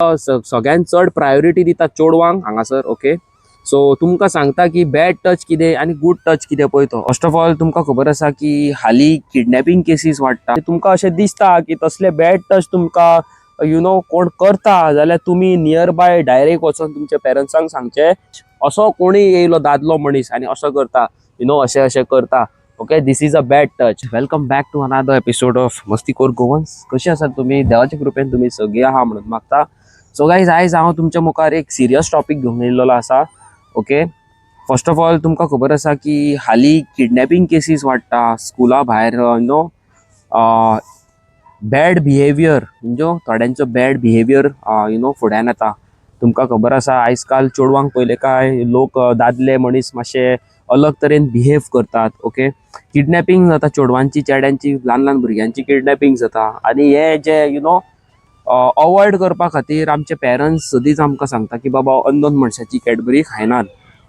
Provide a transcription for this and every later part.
सगळ्यांत चड प्रायोरिटी दिता चोडवांक हांगासर. ओके, सो तुमकां सांगता की बॅड टच कितें आनी गुड टच कितें पळय तो. फर्स्ट ऑफ ऑल तुमकां खबर आसा की हालीं किडनॅपिंग केसीस वाडटा. तुमकां अशें दिसता की तसले बॅड टच तुमकां कोण करता जाल्यार तुमी नियर बाय डायरेक्ट वचून तुमच्या पेरंट्सांक सांगचें असो कोणी येयलो दादलो मनीस आनी असो करता, अशें अशें करता. Okay, this is a bad touch. Welcome back to another episode of मस्तीखोर गोवन्स. कशी आसात तुमी? देवाच्या कृपेन तुमी सगळीं आहा म्हणून मागता. सो गायज, आयज हांव तुमच्या मुखार एक सिरियस टॉपिक घेवन येयल्लो आसा. ओके, फर्स्ट ऑफ ऑल तुमकां खबर आसा की हालीं किडनॅपिंग केसीस वाडटा स्कुला भायर. बॅड बिहेवियर थोड्यांचो बॅड बिहेवियर फुड्यान येता. तुमकां खबर आसा आयज काल चेडवांक पयले काय लोक दादले मनीस मातशे अलग तरेन बिहेव करतात. ओके, किडनॅपिंग जाता चेडवांची, चेड्यांची, ल्हान ल्हान भुरग्यांची किडनॅपिंग जाता. आनी हे जे अवॉयड करपा खातीर आमचे पेरंट्स सदींच आमकां सांगता की बाबा अननोन मनशाची कॅडबरी खायनात,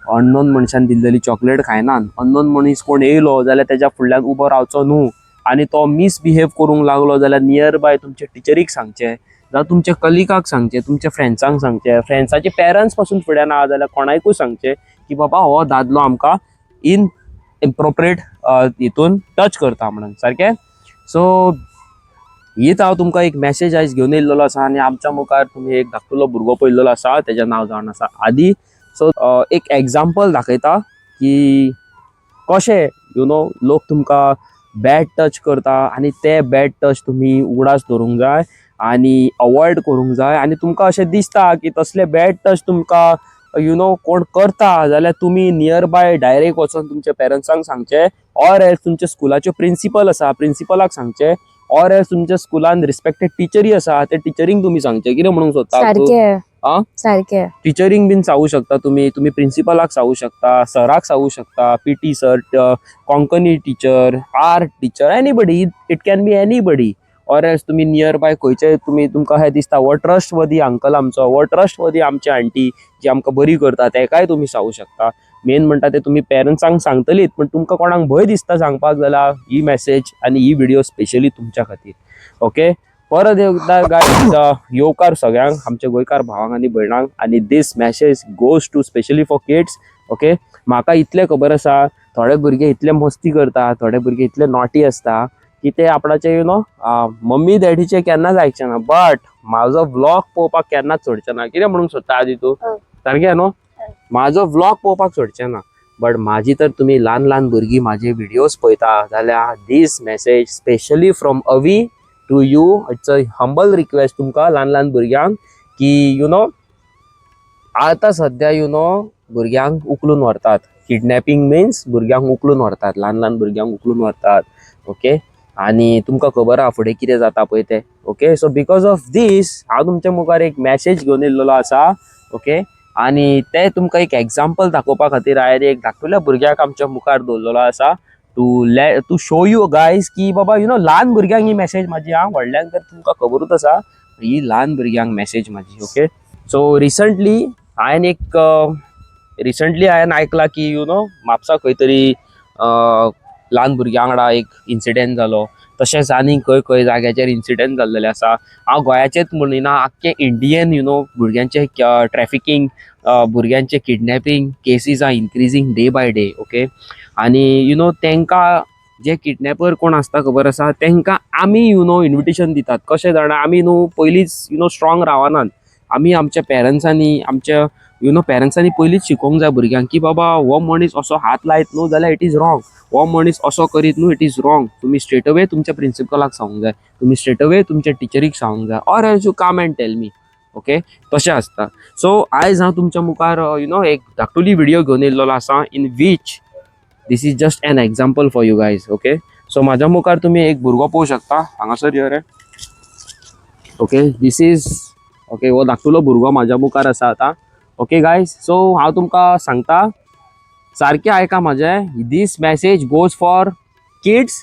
अननोन मनशान दिल्लेली चॉकलेट खायनात, अननोन मनीस कोण येयलो जाल्यार तेज्या फुडल्यान उबो रावचो न्हू. आनी तो मिसबिहेव करूंक लागलो जाल्यार नियर बाय तुमचे टिचरीक सांगचें, जावं तुमच्या कलिगाक सांगचें, तुमच्या फ्रेंड्सांक सांगचें, फ्रेंड्साचे पेरंट्स पासून फुड्यान आहा जाल्यार कोणाकूय सांगचें की बाबा हो दादलो आमकां इनएप्रोप्रिएट हितून टच करता म्हणून. सारकें? सो हीच हांव तुमकां एक मॅसेज आयज घेवन येयल्लो आसा. आनी आमच्या मुखार तुमी एक धाकटुलो भुरगो पळयल्लो आसा, तेजें नांव जावन आसा आदी. सो एक एग्जाम्पल दाखयता की कशें लोक तुमकां बॅड टच करता आनी ते बॅड टच तुमी उगडास धरूंक जाय आनी अवॉयड करूंक जाय. आनी तुमकां अशें दिसता की तसले बॅड टच तुमकां कोण करता जाल्यार तुमी नियर बाय डायरेक्ट वचून तुमच्या पेरंट्सांक सांगचें, ऑर एल्स तुमच्या स्कुलाच्यो प्रिंसिपल आसा प्रिंसिपलाक सांगचें, ऑर एल्स तुमच्या स्कुलान रिस्पेक्टेड टिचरी आसा ते टिचरींक तुमी सांगचें. कितें म्हणूंक सोदता? सारकें टिचरींक बीन सांगू शकता तुमी प्रिंसिपलाक सांगू शकता, सराक सांगू शकता, PT sir, Konkani teacher, art teacher, anybody. It can be anybody. Or else तुमी नियर बाय खंयचे तुमकां हें दिसता वो ट्रस्टवर्दी अंकल आमचो, वो ट्रस्टवर्दी आमची आंटी जी आमकां बरी करता, तेकाय तुमी सांगू शकता. मेन म्हणटा ते तुमी पेरंट्सांक सांगतलीत, पण तुमकां कोणाक भंय दिसता सांगपाक जाल्यार ही मॅसेज आनी ही व्हिडिओ स्पेशली तुमच्या खातीर. ओके, परत एकदा गायज येवकार सगळ्यांक, आमच्या गोंयकार भावांक आनी भयणांक. आनी this message goes to specially for kids. Okay, म्हाका इतलें खबर आसा थोडे भुरगे इतले मस्ती करता, थोडे भुरगे इतले नॉटी आसता की ते आपणाचे मम्मी डॅडीचे केन्नाच आयकचे ना, बट म्हाजो व्लॉग पळोवपाक केन्नाच सोडचे ना. कितें म्हणूंक सोदता आदी तूं? सारकें न्हू? म्हाजो व्लॉग पळोवपाक सोडचे ना, बट म्हाजी तर तुमी ल्हान ल्हान भुरगीं म्हाजे व्हिडिओज पळयता जाल्यार this message specially from Avi to you. It's a humble request तुमकां ल्हान ल्हान भुरग्यांक की आतां सद्या भुरग्यांक उखलून व्हरतात. किडनॅपिंग मिन्स भुरग्यांक उखलून व्हरतात, ल्हान ल्हान भुरग्यांक उखलून व्हरतात. ओके, आनी तुमकां खबर आहा फुडें कितें जाता पळय तें. Okay, so because of these हांव तुमच्या मुखार एक मॅसेज घेवन येयल्लो आसा. ओके, आनी ते तुमकां एक एग्जाम्पल दाखोवपा खातीर हांवें एक धाकटुल्या भुरग्याक आमच्या मुखार दवरलेलो आसा टू शो यू गायज की बाबा ल्हान भुरग्यांक ही मॅसेज म्हाजी. व्हडल्यांक तर तुमकां खबरूच आसा, ही ल्हान भुरग्यांक मॅसेज म्हाजी. ओके, सो रिसंटली हांवें आयकलां की म्हापसा खंय तरी ल्हान भुरग्यां वांगडा एक इन्सिडेंट जालो. तशेंच आनी खंय खंय जाग्याचेर इन्सिडेंट जाल्लेले आसा. हांव गोंयाचेच म्हणिना, आख्खे इंडियन भुरग्यांचे ट्रॅफिकींग, भुरग्यांचे kidnapping cases are increasing day by day. Okay, आनी तांकां जे किडनॅपर कोण आसता खबर आसा तांकां आमी इन्विटेशन दितात. कशें जाणा, आमी पयलींच स्ट्रॉंग रावनात. आमी आमच्या पेरंट्सांनी पयलींच शिकोवंक जाय भुरग्यांक की बाबा हो मनीस असो हात लायत न्हू जाल्यार इट इज रॉंग, हो मनीस असो करीत न्हू इट इज रॉंग. तुमी स्ट्रेट अवे तुमच्या प्रिंसिपलाक सांगूंक जाय, तुमी स्ट्रेट अवे तुमच्या टिचरीक सांगूंक जाय, or else you come and tell me. Okay, तशें आसता. सो आयज हांव तुमच्या मुखार एक धाकटुली व्हिडिओ घेवन येयल्लो आसा in which this is just an example for you guys. Okay, so म्हाज्या मुखार तुमी एक भुरगो पळोवंक शकता हांगासर यो रे. ओके, दिस इज ओके, हो धाकटुलो भुरगो म्हाज्या मुखार आसा आतां. ओके गायज, सो हांव तुमकां सांगता सारकें आयका म्हाजें. This message goes for kids,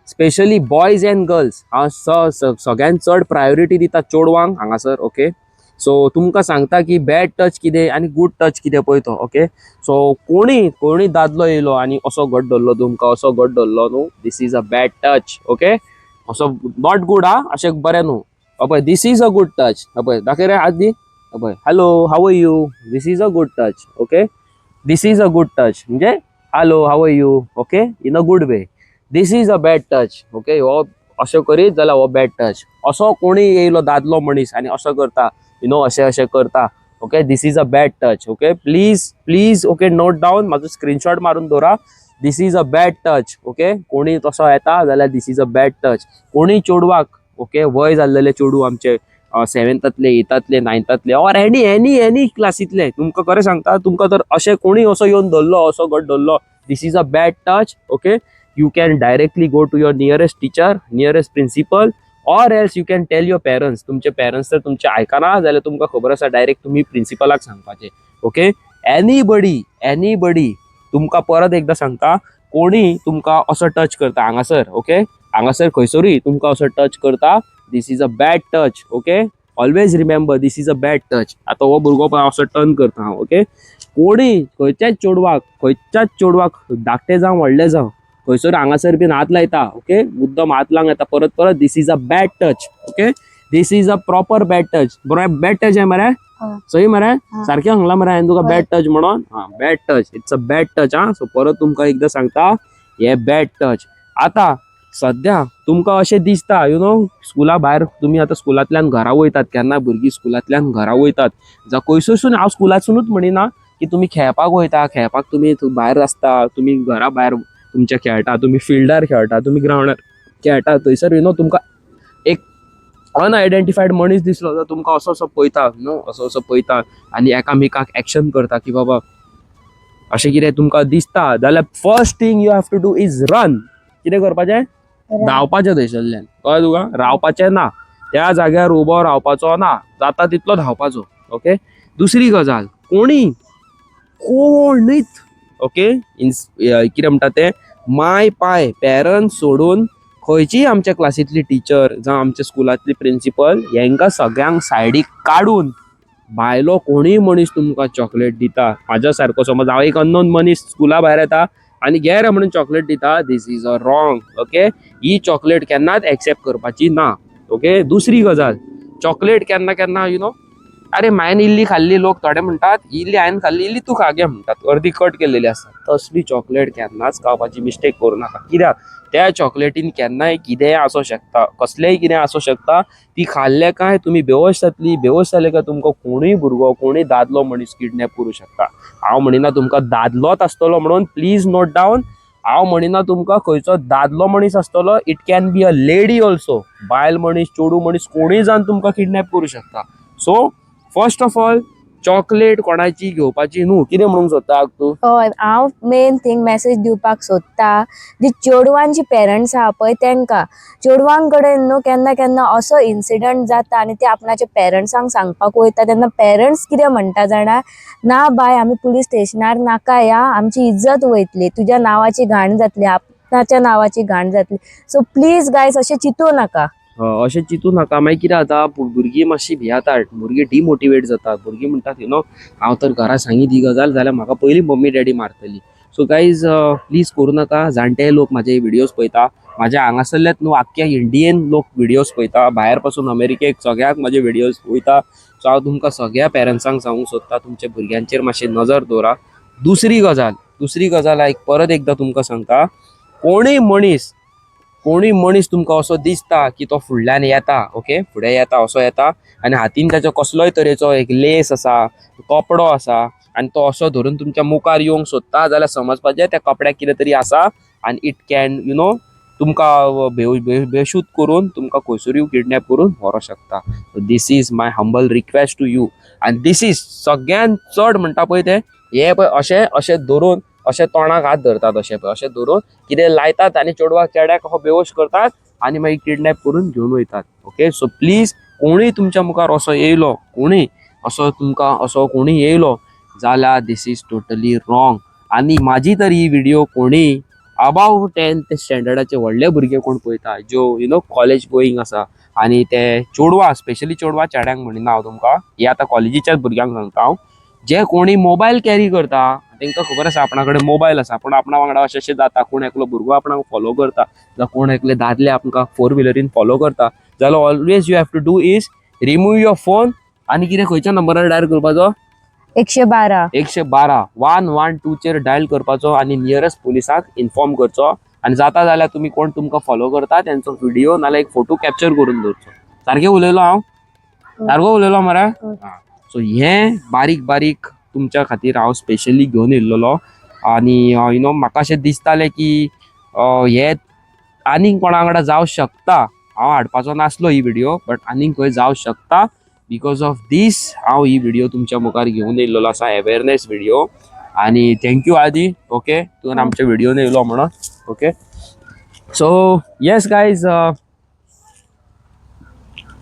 specially boys and girls. हांव सगळ्यांत चड प्रायोरिटी दिता चोडवांक हांगासर. ओके, सो तुमकां सांगता की बॅड टच कितें आनी गूड टच कितें पळय तो. ओके, सो कोणी दादलो येयलो आनी असो घट धरलो तुमकां, असो घट धरलो न्हू, this is a bad touch. Okay, असो नॉट गूड, अशें बरें न्हू. अपय this is a good touch. अपय दाखय रे हात दी. अपय hello how are you. This is a good touch. Okay, this is a good touch म्हणजे hello how are you. Okay, in a good way. This is a bad touch. Okay, हो अशें करीत जाल्यार हो बॅड टच. असो कोणी येयलो दादलो मनीस आनी असो करता, अशें अशें करता. Okay, this is a bad touch. Okay, please please okay note down, म्हाजो स्क्रीनशॉट मारून दवरा. This is a bad touch. Okay, कोणी तसो येता जाल्यार this is a bad touch. कोणी चेडवाक ओके वय जाल्लेले चेडू आमचे 7थांतले 8थांतले 9थांतले ऑर एनी क्लासींतले तुमकां खरें सांगता, तुमकां तर अशें कोणी असो येवन धरलो असो घट धरलो, this is a bad touch. Okay, you can directly go to your nearest teacher, nearest principal, or else you can tell your parents. तुमचे पेरेंट्स जर तुमचे आयकना जाल्यार तुमकां खबर आसा डायरेक्ट तुम्ही प्रिन्सिपलाक सांगपाचें. ओके, एनीबडी तुमकां परत एकदा सांगता, कोणी तुमकां असो टच करता हांगासर, ओके हांगासर खंयसरूय तुमकां असो टच करता, this is a bad touch. Okay, always remember this is a bad touch. आता हो भुरगो पळय असो टर्न करता हांव. ओके, कोणी खंयच्याच चेडवाक धाकटे जावं व्हडले जावं खंयसर हांगासर बीन हात लायता, ओके मुद्दम हात लावंक येता परत परत, this is a bad touch. Okay, this is a proper bad touch. बरोबर बॅड टच आहे मरे, सही मरे, सारखें सांगला मरे हांवें तुका बॅड टच म्हणून. Bad touch, it's a bad touch. So परत तुमकां एकदा सांगता, हे बॅड टच. आता सद्या तुमकां अशें दिसता स्कुला भायर तुमी आतां स्कुलांतल्यान घरा वयतात, केन्ना भुरगीं स्कुलांतल्यान घरा वयतात जावं खंयसून, हांव स्कुलासूनच म्हणिना की तुमी खेळपाक वयता, खेळपाक तुमी भायर आसता, तुमी घरा भायर तुमच्या खेळटा, तुम्ही फिल्डार खेळटा, तुम्ही ग्राउंडार खेळटा, थंयसर तुमकां एक अनआयडेंटिफायड मनीस दिसलो जाल्यार तुमकां असो असो पळयता, असो पळयता आनी एकामेकाक एक्शन करता की बाबा अशें कितें तुमकां दिसता जाल्यार first thing you have to do is run. कितें करपाचें? धांवपाचें थंयसरल्यान. कळ्ळें तुका? रावपाचें ना, त्या जाग्यार उबो रावपाचो ना, जाता तितलो धांवपाचो. ओके, दुसरी गजाल, कोणीच ओके कितें म्हणटा ते माय पाय पेरंट्स सोडून खंयचीय आमच्या क्लासींतली टिचर जावं आमच्या स्कुलांतली प्रिन्सिपल हेंकां सगळ्यांक सायडीक काडून भायलो कोणीय मनीस तुमकां चॉकलेट दिता, म्हाज्या सारको समज हांव एक अननोन मनीस स्कुला भायर येता आनी घे रे म्हणून चॉकलेट दिता, this is a wrong. Okay, ही चॉकलेट केन्नाच एक्सेप्ट करपाची ना. ओके, दुसरी गजाल, चॉकलेट केन्ना केन्ना अरे हांवें इल्ली खाल्ली, लोक थोडे म्हणटात इल्ली हांवें खाल्ली, इल्ली तूं खागे म्हणटात, अर्दी कट केलेली आसता. तसली चॉकलेट केन्नाच खावपाची मिस्टेक करूं नाका. कित्याक त्या चॉकलेटीन केन्नाय कितेंय आसूं शकता, कसलेंय कितें आसूं शकता. ती खाल्ले काय तुमी बेहोश जातली, बेहोश जाले काय तुमकां कोणूय भुरगो कोणूय दादलो मनीस किडनॅप करूं शकता. हांव म्हणिना तुमकां दादलोच आसतलो म्हणून, प्लीज नोट डावन. हांव म्हणिना तुमकां खंयचो दादलो मनीस आसतलो, it can be a lady also. बायल मनीस, चेडू मनीस कोणूय जावन तुमकां किडनॅप करूं शकता. So first of all chocolate कोणाची घेवपाची न्हू. कितें म्हणूंक सोदता तूं? हय, हांव मेन थिंग मेसेज दिवपाक सोदता, जी चेडवांची पेरंट्स आहा पळय तेंकां, चेडवां कडेन केन्ना केन्ना असो इन्सिडंट जाता आनी ते आपणाच्या पेरंट्सांक सांगपाक वयता तेन्ना पेरंट्स कितें म्हणटा जाणा, ना बाय आमी पुलीस स्टेशनार नाका या, आमची इज्जत वयतली, तुज्या नांवाची घाण जातली, आपणाच्या नांवाची घाण जातली. सो प्लीज गायज अशें चिंतूं नाका. अशें चिंतूं नाका. मागीर कितें जाता, भुरगीं मातशी भियातात, भुरगीं डिमोटिवेट जातात, भुरगीं म्हणटात हांव तर घरा सांगीत ही गजाल जाल्यार म्हाका पयलीं मम्मी डॅडी मारतली. सो गायज प्लीज करूं नाका. जाणटे लोक म्हाजे विडियोज पळयता, म्हाज्या हांगासरलेच न्हू आख्ख्या इंडियेन लोक विडियोज पळयता, भायर पासून अमेरिकेक सगळ्याक म्हाजे विडियोज वयता. सो हांव तुमकां सगळ्या पेरंट्सांक सांगूंक सोदता, तुमच्या भुरग्यांचेर मातशी नजर दवरा. दुसरी गजाल हांव परत एकदां तुमकां सांगता, कोणूय मनीस तुमकां असो दिसता की तो फुडल्यान येता, ओके फुडें येता, असो येता आनी हातीन ताचो कसलोय तरेचो एक लेस आसा, कपडो आसा आनी तो असो धरून तुमच्या मुखार येवंक सोदता, जाल्यार समजपाचें त्या कपड्याक कितें तरी आसा आनी इट कॅन तुमकां बेशूद करून तुमकां खंयसरूय किडनॅप करून व्हरोंक शकता. This is my humble request to you. आनी दीस इज सगळ्यान चड म्हणटा पळय ते हे पळय अशें धरून अशें तोंडाक हात धरतात, अशें धरून कितें लायतात आनी चेड्याक बेहोश करतात आनी मागीर किडनॅप करून घेवन वयतात. ओके, सो प्लीज कोणूय तुमच्या मुखार असो येयलो, कोणूय येयलो जाल्यार दीस इज टोटली रॉंग. आनी म्हाजी तर ही व्हिडिओ कोणूय अबाव 10th स्टँडर्डाचे व्हडले भुरगे कोण पळयता, ज्यो कॉलेज गोईंग आसा आनी ते चेडवां, स्पेशली चेडवां, चेड्यांक म्हणिना हांव तुमकां, हे आतां कॉलेजीच्याच भुरग्यांक सांगता हांव, जे कोणी मोबायल कॅरी करता तांकां खबर आसा आपणा कडेन मोबायल आसा, पूण आपणा वांगडा अशें जाता कोण एकलो भुरगो आपणाक फॉलो करता, जावं कोण एकले दादले आमकां 4 व्हिलरीन फॉलो करता, जाल्यार always you have to do is remove your phone आणि कितें खंयच्या नंबरार डायल करपाचो 112. 112 112 चेर डायल करपाचो आणि नियरस्ट पुलिसाक इन्फॉर्म करचो आणि जाता जाल्यार तुम्ही कोण तुमकां फॉलो करता त्यांचो व्हिडिओ नाल्यार एक फोटो कॅप्चर करून दवरचो. सारकें उलयलो हांव? सारको उलयलो मरे? सो हें बारीक बारीक तुमच्या खातीर हांव स्पेशली घेवन येयल्लो आणि यु नो म्हाका अशें दिसतालें की हे आनीक कोणा वांगडा जावं शकता. हांव हाडपाचो नासलो ही व्हिडिओ बट आनीक खंय जावं शकता. बिकॉज ऑफ दीस हांव ही व्हिडिओ तुमच्या मुखार घेवन येयल्लो आसा अवेअरनेस व्हिडिओ. आणि थँक्यू आदी ओके तुवें आमच्या व्हिडिओन येयलो म्हणून. ओके सो येस गायज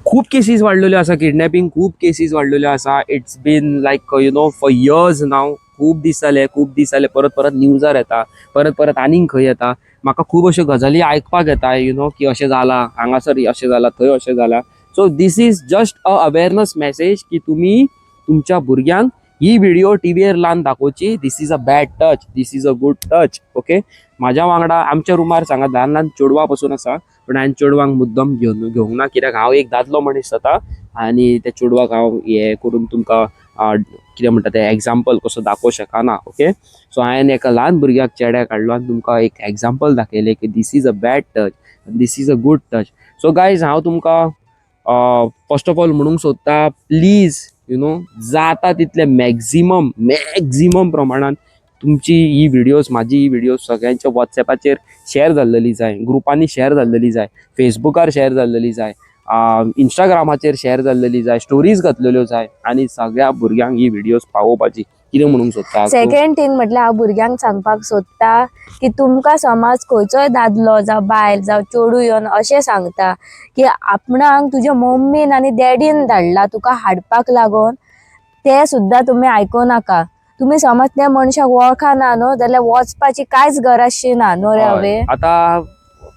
खूप केसीस वाडलेल्यो आसा. किडनॅपिंग खूप केसीस वाडलेल्यो आसा. It's been like you know for years now. खूप दीस जाले परत परत न्यूजार येता परत परत आनीक खंय येता. म्हाका खूब अश्यो गजाली आयकपाक येता यु नो की अशें जाला हांगासर अशें जाला थंय अशें जाला. So this is just a awareness message की तुम्ही तुमच्या भुरग्यांक ही व्हिडिओ टीव्हीर लावन दाखोवची. This is a bad touch, this is a good touch. Okay म्हाज्या वांगडा आमच्या रुमार सांगात ल्हान ल्हान चेडवां पासून आसा पण हांवें चेडवांक मुद्दम घेवंक ना कित्याक हांव एक दादलो मनीस जाता आनी त्या चेडवाक हांव हे करून तुमकां कितें म्हणटा तें एग्जाम्पल कसो दाखोवंक शकना. ओके सो हांवें एका ल्हान भुरग्याक चेड्याक हाडलो आनी तुमकां एक एग्जाम्पल दाखयलें की this is a bad touch this is a good touch. So guys हांव तुमकां फर्स्ट ऑफ ऑल म्हणूंक सोदता प्लीज यु नो जाता तितले मॅक्झिमम प्रमाणात तुमची ही व्हिडिओज म्हाजी ही व्हिडिओ सगळ्यांच्या वॉट्सॅपाचेर शेअर जाल्लेली जाय, ग्रुपांनी शेअर जाल्लेली जाय, फेसबुकार शेअर जाल्लेली जाय, इंस्टाग्रामाचेर शेअर जाल्लेली जाय, स्टोरीज घातलेल्यो जाय आणि सगळ्या भुरग्यांक ही व्हिडिओज पावोवपाची. कितें म्हणूंक सोदता? सेकंड थिंग म्हटल्यार हांव भुरग्यांक सांगपाक सोदता की तुमकां समज खंयचोय दादलो जावं बायल जावं चेडूं येवन अशें सांगता की आपणाक तुज्या मम्मीन आनी डॅडीन धाडला तुका हाडपाक लागून, ते सुद्दां तुमी आयकूं नाका. तुम्ही समज त्या मनशाक वळखना न्हू जाल्यार वचपाची कांयच गरजशी ना न्हू रे हांवे. आता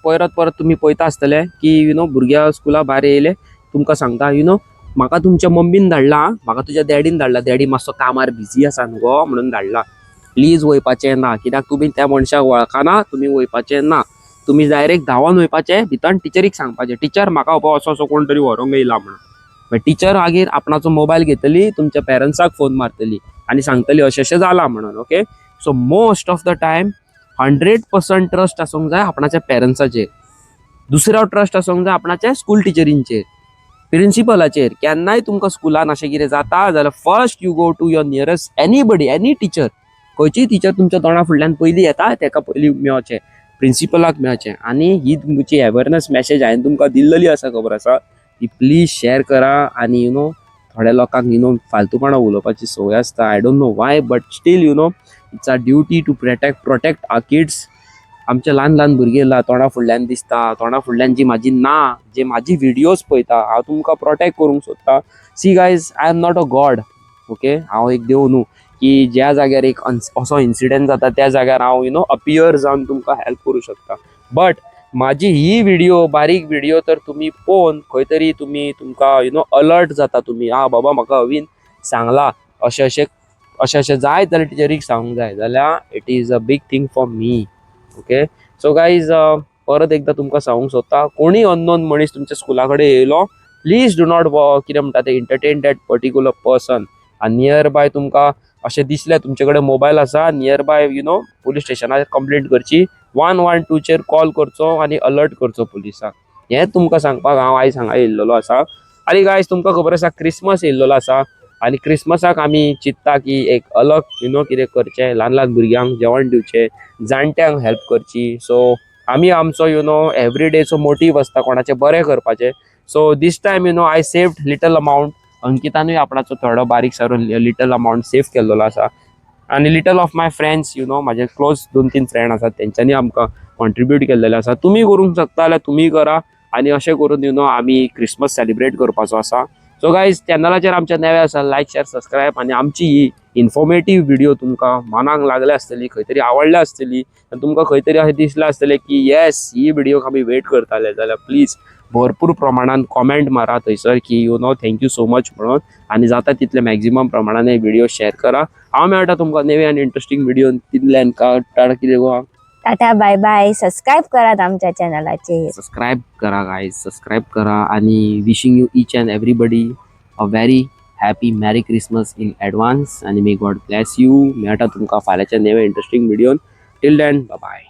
परत तुम्ही पळयता आसतले की यु नो भुरग्या स्कुला भायर येयले तुमकां सांगता यु नो म्हाका तुमच्या मम्मीन धाडला, म्हाका तुज्या डॅडीन धाडला, डॅडी मातसो कामार बिजी आसा न्हू गो म्हणून धाडला. प्लीज वयपाचें ना कित्याक तुमी त्या मनशाक वळखना. तुमी वयपाचें ना. तुमी डायरेक्ट धांवन वयपाचें भितर टिचरीक सांगपाचें टिचर म्हाका असो कोण तरी व्हरोंक येयला म्हणून. टिचर मागीर आपणाचो मोबायल घेतली तुमच्या पेरंट्साक फोन मारतली आणि सांगतली अशें जाला म्हणून. Okay so most of the time 100% trust आसूंक जाय आपणाच्या पेरंट्साचेर. दुसरो ट्रस्ट आसूंक जाय आपणाच्या स्कूल टिचरींचेर, प्रिंसिपलाचेर. केन्नाय तुमकां स्कुलान अशें कितें जाता जाल्यार first you go to your nearest anybody, any teacher. खंयचीय टिचर तुमच्या तोंडा फुडल्यान पयलीं येता तेका पयलीं मेळचें, प्रिंसिपलाक मेळचें. आनी ही तुमची अवेअरनेस मॅसेज हांवें तुमकां दिल्लेली आसा खबर आसा ती प्लीज शेअर करा. आनी यु नो थोड्या लोकांक यु नो फालतूपणा उलोवपाची संवय आसता. I don't know why but still you know it's our duty to protect our kids. आमचे ल्हान ल्हान भुरगे तोंडा फुडल्यान दिसता, तोंडा फुडल्यान जी म्हाजी ना जे म्हाजी व्हिडिओज पळयता हांव तुमकां प्रोटेक्ट करूंक सोदता. See guys I am not a god. Okay हांव एक देव न्हू की ज्या जाग्यार एक असो इन्सिडेंट जाता त्या जाग्यार हांव यु नो अपियर जावन तुमकां हेल्प करूं शकता. बट म्हाजी ही व्हिडिओ बारीक व्हिडिओ तर तुमी पळोवन खंय तरी तुमकां यु नो अलर्ट जाता. तुमी बाबा म्हाका हवीन सांगला अशें जाय जाल्यार टिचरीक सांगूंक जाय जाल्यार it is a big thing for me. Okay so guys परत एकदा तुमकां सांगूंक सोदता कोणी अननोन मनीस तुमच्या स्कुला कडेन येयलो प्लीज डू नॉट कितें म्हणटा ते इंटरटेन दॅट पर्टिक्युलर पर्सन. आनी नियर बाय तुमकां अशें दिसलें तुमचे कडेन मोबायल आसा near by you know police स्टेशनार कंप्लेंट करची, 112 चेर कॉल करचो आनी अलर्ट करचो पुलिसाक. हें तुमकां सांगपाक हांव आयज हांगा येयल्लो आसा. आनी गायज तुमकां खबर आसा क्रिसमस येयल्लो आसा आनी क्रिसमसाक आमी चिंतता की एक अलग यु नो कितें करचें, ल्हान ल्हान भुरग्यांक जेवण दिवचें, जाणट्यांक हेल्प करची. सो आमी आमचो यु नो एवरीडेचो मोटीव आसता कोणाचें बरें करपाचें. So this time you know I saved little amount. अंकितानूय आपणाचो थोडो बारीक सारून लिटल अमावंट सेव केल्लो आसा. आनी little of my friends you know म्हाजे क्लोज 2-3 फ्रेंड आसात तेंच्यांनी आमकां कॉन्ट्रिब्यूट केल्लेलें आसा. तुमी करूंक शकता जाल्यार तुमी करा आनी अशें करून यु नो आमी क्रिसमस सेलिब्रेट करपाचो आसा. सो गायज चॅनलाचेर आमच्या नवे आसा लायक शेअर सबस्क्रायब. आनी आमची ही इन्फॉर्मेटीव व्हिडिओ तुमकां मनाक लागल्या आसतली, खंय तरी आवडल्या आसतली आनी तुमकां खंय तरी अशें दिसलें आसतलें की येस ही व्हिडिओक आमी वेट करताले जाल्यार प्लीज भरपूर प्रमाणात कॉमेंट मारा थंयसर की you know thank you so much म्हणून. आनी जाता तितले मॅक्झिमम प्रमाणान हे व्हिडिओ शेअर करा. हांव मेळटा तुमकां नवे आनी इंटरेस्टींग व्हिडिओ तितल्यान टाटा कितें go. Tata bye bye. Subscribe करात आमच्या चॅनलाचेर. सबस्क्राईब करा गाईज, सबस्क्राईब करा आणि wishing you each and everybody a very happy merry Christmas in advance आणि मे गॉड ब्लेस यू. मेळटा तुमकां फाल्यांच्या नेवे इंटरेस्टिंग व्हिडिओन. Till then bye bye.